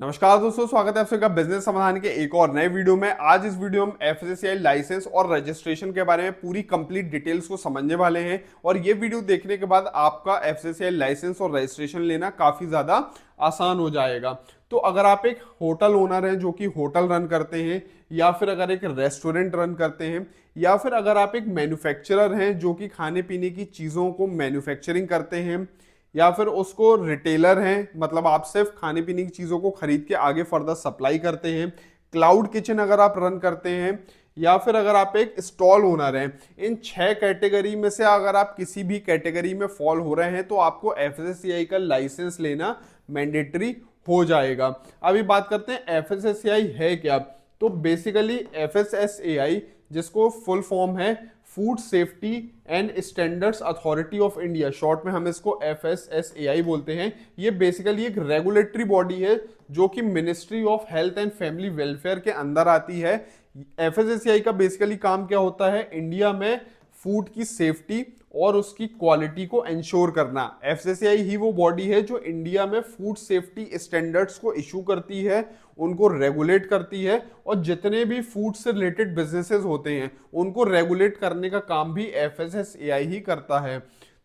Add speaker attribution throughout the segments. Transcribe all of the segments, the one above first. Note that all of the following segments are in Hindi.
Speaker 1: नमस्कार दोस्तों, स्वागत है आप सबका बिजनेस समाधान के एक और नए वीडियो में। आज इस वीडियो में एफएसएसएआई लाइसेंस और रजिस्ट्रेशन के बारे में पूरी कंप्लीट डिटेल्स को समझने वाले हैं। और ये वीडियो देखने के बाद आपका एफएसएसएआई लाइसेंस और रजिस्ट्रेशन लेना काफी ज्यादा आसान हो जाएगा। तो अगर आप एक होटल ओनर हैं जो कि होटल रन करते हैं, या फिर अगर एक रेस्टोरेंट रन करते हैं, या फिर अगर आप एक मैन्युफैक्चरर हैं जो कि खाने पीने की चीज़ों को मैन्युफैक्चरिंग करते हैं, या फिर उसको रिटेलर हैं, मतलब आप सिर्फ खाने पीने की चीज़ों को खरीद के आगे फर्दर सप्लाई करते हैं, क्लाउड किचन अगर आप रन करते हैं, या फिर अगर आप एक स्टॉल ओनर हैं, इन 6 कैटेगरी में से अगर आप किसी भी कैटेगरी में फॉल हो रहे हैं तो आपको एफएसएसएआई का लाइसेंस लेना मैंडेटरी हो जाएगा। अभी बात करते हैं एफएसएसएआई है क्या। तो बेसिकली एफएसएसएआई, जिसको फुल फॉर्म है food safety and standards authority of India, short में हम इसको एफएसएसएआई बोलते हैं। ये बेसिकली एक रेगुलेटरी बॉडी है जो कि ministry of health and family welfare के अंदर आती है। एफएसएसएआई का बेसिकली काम क्या होता है, इंडिया में फूड की सेफ्टी और उसकी क्वालिटी को इंश्योर करना। एफएसएसएआई ही वो बॉडी है जो इंडिया में फूड सेफ्टी स्टैंडर्ड्स को इशू करती है, उनको रेगुलेट करती है, और जितने भी फूड से रिलेटेड बिजनेसेस होते हैं उनको रेगुलेट करने का काम भी एफएसएसएआई ही करता है।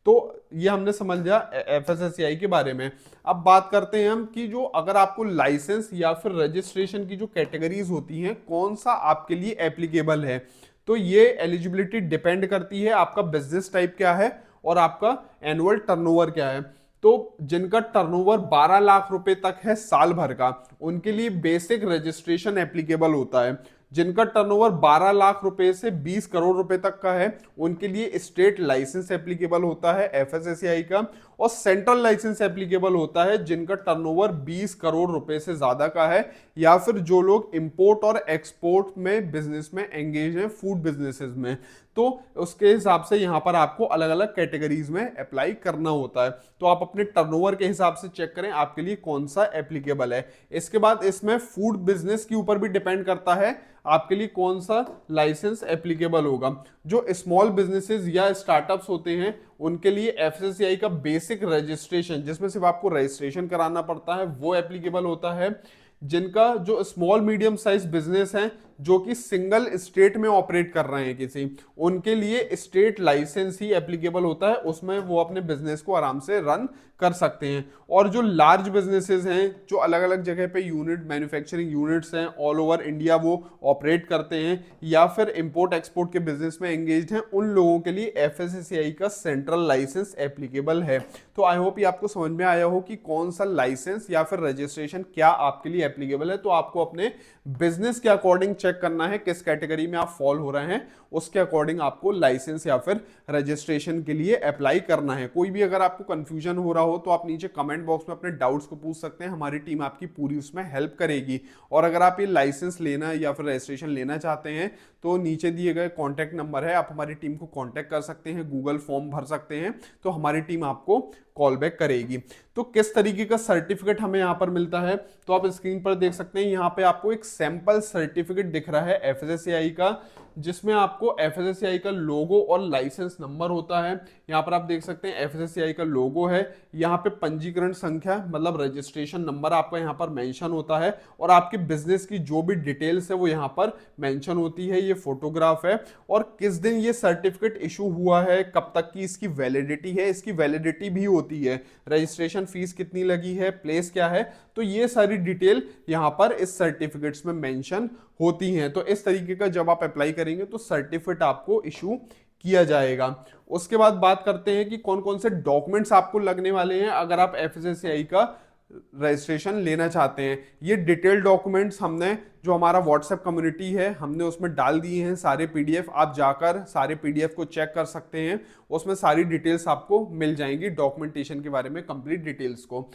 Speaker 1: तो ये हमने समझ लिया एफएसएसएआई के बारे में। अब बात करते हैं हम कि जो अगर आपको लाइसेंस या फिर रजिस्ट्रेशन की जो कैटेगरीज होती हैं कौन सा आपके लिए एप्लीकेबल है। तो ये एलिजिबिलिटी डिपेंड करती है आपका बिजनेस टाइप क्या है और आपका एनुअल टर्नओवर क्या है। तो जिनका टर्नओवर 12 लाख रुपए तक है साल भर का, उनके लिए बेसिक रजिस्ट्रेशन एप्लीकेबल होता है। जिनका टर्नओवर 12 लाख रुपए से 20 करोड़ रुपए तक का है उनके लिए स्टेट लाइसेंस एप्लीकेबल होता है एफएसएसएआई का, और सेंट्रल लाइसेंस एप्लीकेबल होता है जिनका टर्नओवर 20 करोड़ रुपए से ज्यादा का है, या फिर जो लोग इंपोर्ट और एक्सपोर्ट में बिजनेस में एंगेज हैं, फूड बिजनेसेस में। तो उसके हिसाब से यहाँ पर आपको अलग अलग कैटेगरीज में अप्लाई करना होता है। तो आप अपने टर्नओवर के हिसाब से चेक करें आपके लिए कौन सा एप्लीकेबल है। इसके बाद इसमें फूड बिजनेस के ऊपर भी डिपेंड करता है आपके लिए कौन सा लाइसेंस एप्लीकेबल होगा। जो स्मॉल बिजनेसेस या स्टार्टअप्स होते हैं उनके लिए एफएसएसएआई का बेसिक रजिस्ट्रेशन, जिसमें सिर्फ आपको रजिस्ट्रेशन कराना पड़ता है, वो एप्लीकेबल होता है। जिनका जो स्मॉल मीडियम साइज बिजनेस है जो कि सिंगल स्टेट में ऑपरेट कर रहे हैं किसी, उनके लिए स्टेट लाइसेंस ही एप्लीकेबल होता है, उसमें वो अपने बिजनेस को आराम से रन कर सकते हैं। और जो लार्ज बिजनेसेस हैं जो अलग अलग जगह पे यूनिट मैन्युफैक्चरिंग यूनिट्स हैं ऑल ओवर इंडिया वो ऑपरेट करते हैं, या फिर इंपोर्ट एक्सपोर्ट के बिजनेस में एंगेज्ड हैं, उन लोगों के लिए एफएसएसएआई का सेंट्रल लाइसेंस एप्लीकेबल है। तो आई होप ये आपको समझ में आया हो कि कौन सा लाइसेंस या फिर रजिस्ट्रेशन क्या आपके लिए एप्लीकेबल है। तो आपको अपने बिजनेस के अकॉर्डिंग चेक करना है किस कैटेगरी में आप फॉल हो रहे हैं, उसके अकॉर्डिंग आपको लाइसेंस या फिर रजिस्ट्रेशन के लिए अप्लाई करना है। कोई भी अगर आपको कंफ्यूजन हो रहा हो तो आप नीचे कमेंट बॉक्स में अपने डाउट्स को पूछ सकते हैं, हमारी टीम आपकी पूरी उसमें हेल्प करेगी। और अगर आप ये लाइसेंस लेना या फिर रजिस्ट्रेशन लेना चाहते हैं तो नीचे दिए गए कॉन्टैक्ट नंबर है, आप हमारी टीम को कॉन्टैक्ट कर सकते हैं, गूगल फॉर्म भर सकते हैं, तो हमारी टीम आपको कॉल बैक करेगी। तो किस तरीके का सर्टिफिकेट हमें यहाँ पर मिलता है तो आप स्क्रीन पर देख सकते हैं, यहाँ पे आपको एक सैंपल सर्टिफिकेट दिख रहा है एफएसएसएआई का, जिसमें आपको एफएसएसएआई का लोगो और लाइसेंस नंबर होता है। यहाँ पर आप देख सकते हैं एफएसएसएआई का लोगो है, यहाँ पे पंजीकरण संख्या मतलब रजिस्ट्रेशन नंबर आपका यहाँ पर मेंशन होता है, और आपके बिजनेस की जो भी डिटेल्स है वो यहाँ पर मेंशन होती है। ये फोटोग्राफ है, और किस दिन ये सर्टिफिकेट इशू हुआ है, कब तक की इसकी वैलिडिटी है, इसकी वैलिडिटी भी होती है, रजिस्ट्रेशन फीस कितनी लगी है, प्लेस क्या है, तो ये सारी डिटेल यहाँ पर इस सर्टिफिकेट्स में मेंशन होती हैं। तो इस तरीके का जब आप अप्लाई करेंगे तो सर्टिफिकेट आपको इशू किया जाएगा। उसके बाद बात करते हैं कि कौन कौन से डॉक्यूमेंट्स आपको लगने वाले हैं अगर आप एफएसएसएआई का रजिस्ट्रेशन लेना चाहते हैं। ये डिटेल डॉक्यूमेंट्स हमने जो हमारा व्हाट्सएप कम्युनिटी है हमने उसमें डाल दिए हैं सारे पीडीएफ, आप जाकर सारे पीडीएफ को चेक कर सकते हैं, उसमें सारी डिटेल्स आपको मिल जाएंगी डॉक्यूमेंटेशन के बारे में, कंप्लीट डिटेल्स को।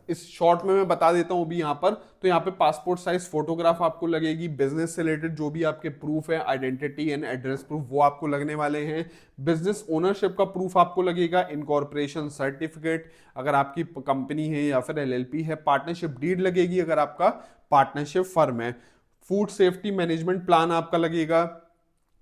Speaker 1: इस शॉर्ट में मैं बता देता हूं भी यहाँ पर, तो यहाँ पे पासपोर्ट साइज फोटोग्राफ आपको लगेगी, बिजनेस से रिलेटेड जो भी आपके प्रूफ है, आइडेंटिटी एंड एड्रेस प्रूफ वो आपको लगने वाले हैं, बिजनेस ओनरशिप का प्रूफ आपको लगेगा, इनकॉर्पोरेशन सर्टिफिकेट अगर आपकी कंपनी है या फिर एलएलपी है, पार्टनरशिप डीड लगेगी अगर आपका पार्टनरशिप फर्म है, फूड सेफ्टी मैनेजमेंट प्लान आपका लगेगा,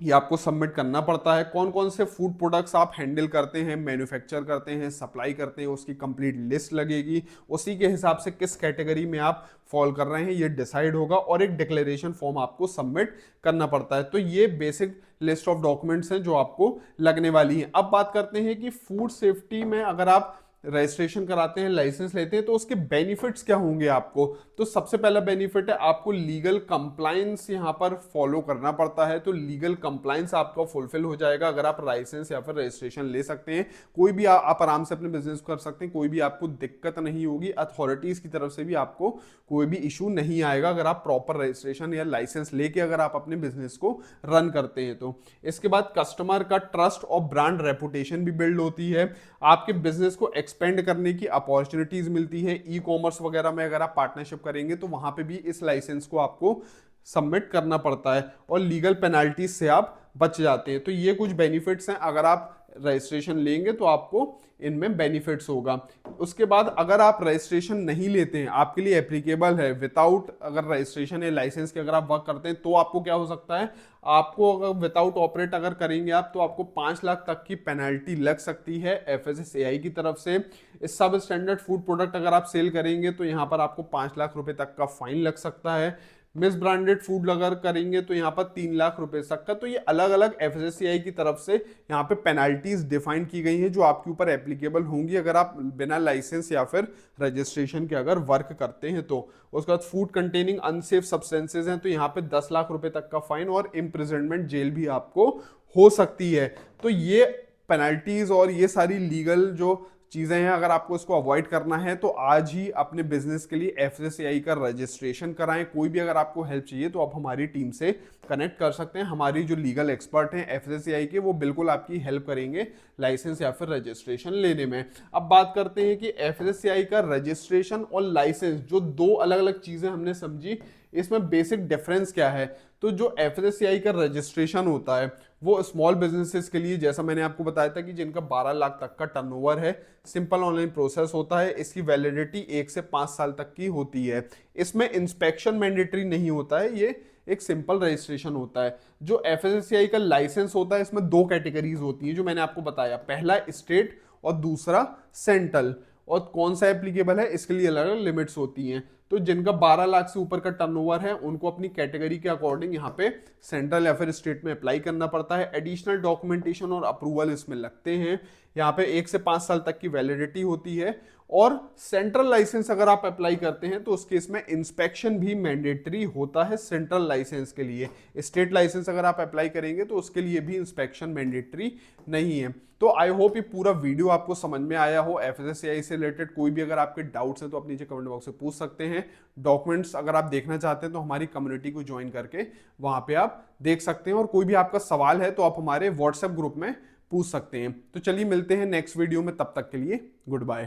Speaker 1: ये आपको सबमिट करना पड़ता है। कौन कौन से फूड प्रोडक्ट्स आप हैंडल करते हैं, मैन्युफैक्चर करते हैं, सप्लाई करते हैं, उसकी कंप्लीट लिस्ट लगेगी। उसी के हिसाब से किस कैटेगरी में आप फॉल कर रहे हैं ये डिसाइड होगा, और एक डिक्लेरेशन फॉर्म आपको सबमिट करना पड़ता है। तो ये बेसिक लिस्ट ऑफ डॉक्यूमेंट्स हैं जो आपको लगने वाली हैं। अब बात करते हैं कि फूड सेफ्टी में अगर आप रजिस्ट्रेशन कराते हैं, लाइसेंस लेते हैं, तो उसके बेनिफिट्स क्या होंगे आपको। तो सबसे पहला बेनिफिट है आपको लीगल कंप्लायंस यहाँ पर फॉलो करना पड़ता है। तो लीगल कंप्लायंस आपका फुलफिल हो जाएगा अगर आप लाइसेंस या फिर रजिस्ट्रेशन ले सकते हैं। कोई भी आप आराम से अपने बिजनेस कर सकते हैं, कोई भी आपको दिक्कत नहीं होगी। अथॉरिटीज की तरफ से भी आपको कोई भी इशू नहीं आएगा अगर आप प्रॉपर रजिस्ट्रेशन या लाइसेंस लेके अगर आप अपने बिजनेस को रन करते हैं तो। इसके बाद कस्टमर का ट्रस्ट और ब्रांड रेपुटेशन भी बिल्ड होती है। आपके बिजनेस को एक्सपेंड करने की अपॉर्चुनिटीज मिलती है। ई कॉमर्स वगैरह में अगर आप पार्टनरशिप करेंगे तो वहां पे भी इस लाइसेंस को आपको सबमिट करना पड़ता है, और लीगल पेनाल्टीज से आप बच जाते हैं। तो ये कुछ बेनिफिट्स हैं, अगर आप रजिस्ट्रेशन लेंगे तो आपको इनमें बेनिफिट्स होगा। उसके बाद अगर आप रजिस्ट्रेशन नहीं लेते हैं, आपके लिए एप्लीकेबल है विदाउट अगर रजिस्ट्रेशन या लाइसेंस के अगर आप वर्क करते हैं, तो आपको क्या हो सकता है, आपको अगर विदाउट ऑपरेट अगर करेंगे आप, तो आपको 5 लाख तक की पेनल्टी लग सकती है FSSAI की तरफ से। इस सब स्टैंडर्ड फूड प्रोडक्ट अगर आप सेल करेंगे तो यहाँ पर आपको 5 लाख रुपए तक का फाइन लग सकता है। मिस ब्रांडेड फूड अगर करेंगे तो यहाँ पर 3 लाख रुपए तक का। तो ये अलग अलग FSSAI की तरफ से यहाँ पे पेनाल्टीज डिफाइन की गई हैं जो आपके ऊपर एप्लीकेबल होंगी अगर आप बिना लाइसेंस या फिर रजिस्ट्रेशन के अगर वर्क करते हैं तो। उसके बाद फूड कंटेनिंग अनसेफ सब्सटेंसेज हैं तो यहाँ पे 10 लाख रुपए तक का फाइन और इम्प्रिजनमेंट जेल भी आपको हो सकती है। तो ये पेनल्टीज और ये सारी लीगल जो चीजें हैं, अगर आपको इसको अवॉइड करना है तो आज ही अपने बिजनेस के लिए FSSAI का रजिस्ट्रेशन कराएं। कोई भी अगर आपको हेल्प चाहिए तो आप हमारी टीम से कनेक्ट कर सकते हैं। हमारी जो लीगल एक्सपर्ट हैं FSSAI के, वो बिल्कुल आपकी हेल्प करेंगे लाइसेंस या फिर रजिस्ट्रेशन लेने में। अब बात करते हैं कि FSSAI का रजिस्ट्रेशन और लाइसेंस, जो दो अलग अलग चीजें हमने समझी, इसमें बेसिक डिफरेंस क्या है। तो जो FSSAI का रजिस्ट्रेशन होता है वो स्मॉल बिजनेसेस के लिए, जैसा मैंने आपको बताया था कि जिनका 12 लाख तक का टर्नओवर है, सिंपल ऑनलाइन प्रोसेस होता है। इसकी वैलिडिटी 1 से 5 साल तक की होती है। इसमें इंस्पेक्शन मैंडेटरी नहीं होता है, ये एक सिंपल रजिस्ट्रेशन होता है। जो FSSAI का लाइसेंस होता है इसमें 2 कैटेगरीज होती हैं जो मैंने आपको बताया, पहला स्टेट और दूसरा सेंट्रल। और कौन सा एप्लीकेबल है इसके लिए अलग अलग लिमिट्स होती हैं। तो जिनका 12 लाख से ऊपर का टर्नओवर है उनको अपनी कैटेगरी के अकॉर्डिंग यहाँ पे सेंट्रल या फिर स्टेट में अप्लाई करना पड़ता है। एडिशनल डॉक्यूमेंटेशन और अप्रूवल इसमें लगते हैं। यहाँ पे 1 से 5 साल तक की वैलिडिटी होती है। और सेंट्रल लाइसेंस अगर आप अप्लाई करते हैं तो उस केस में इंस्पेक्शन भी मैंडेटरी होता है सेंट्रल लाइसेंस के लिए। स्टेट लाइसेंस अगर आप अप्लाई करेंगे तो उसके लिए भी इंस्पेक्शन मैंडेटरी नहीं है। तो आई होप ये पूरा वीडियो आपको समझ में आया हो। FSSAI से रिलेटेड कोई भी अगर आपके डाउट्स हैं तो आप नीचे कमेंट बॉक्स में पूछ सकते हैं। डॉक्यूमेंट्स अगर आप देखना चाहते हैं तो हमारी कम्युनिटी को ज्वाइन करके वहां पे आप देख सकते हैं। और कोई भी आपका सवाल है तो आप हमारे व्हाट्सएप ग्रुप में पूछ सकते हैं। तो चलिए मिलते हैं नेक्स्ट वीडियो में, तब तक के लिए गुड बाय।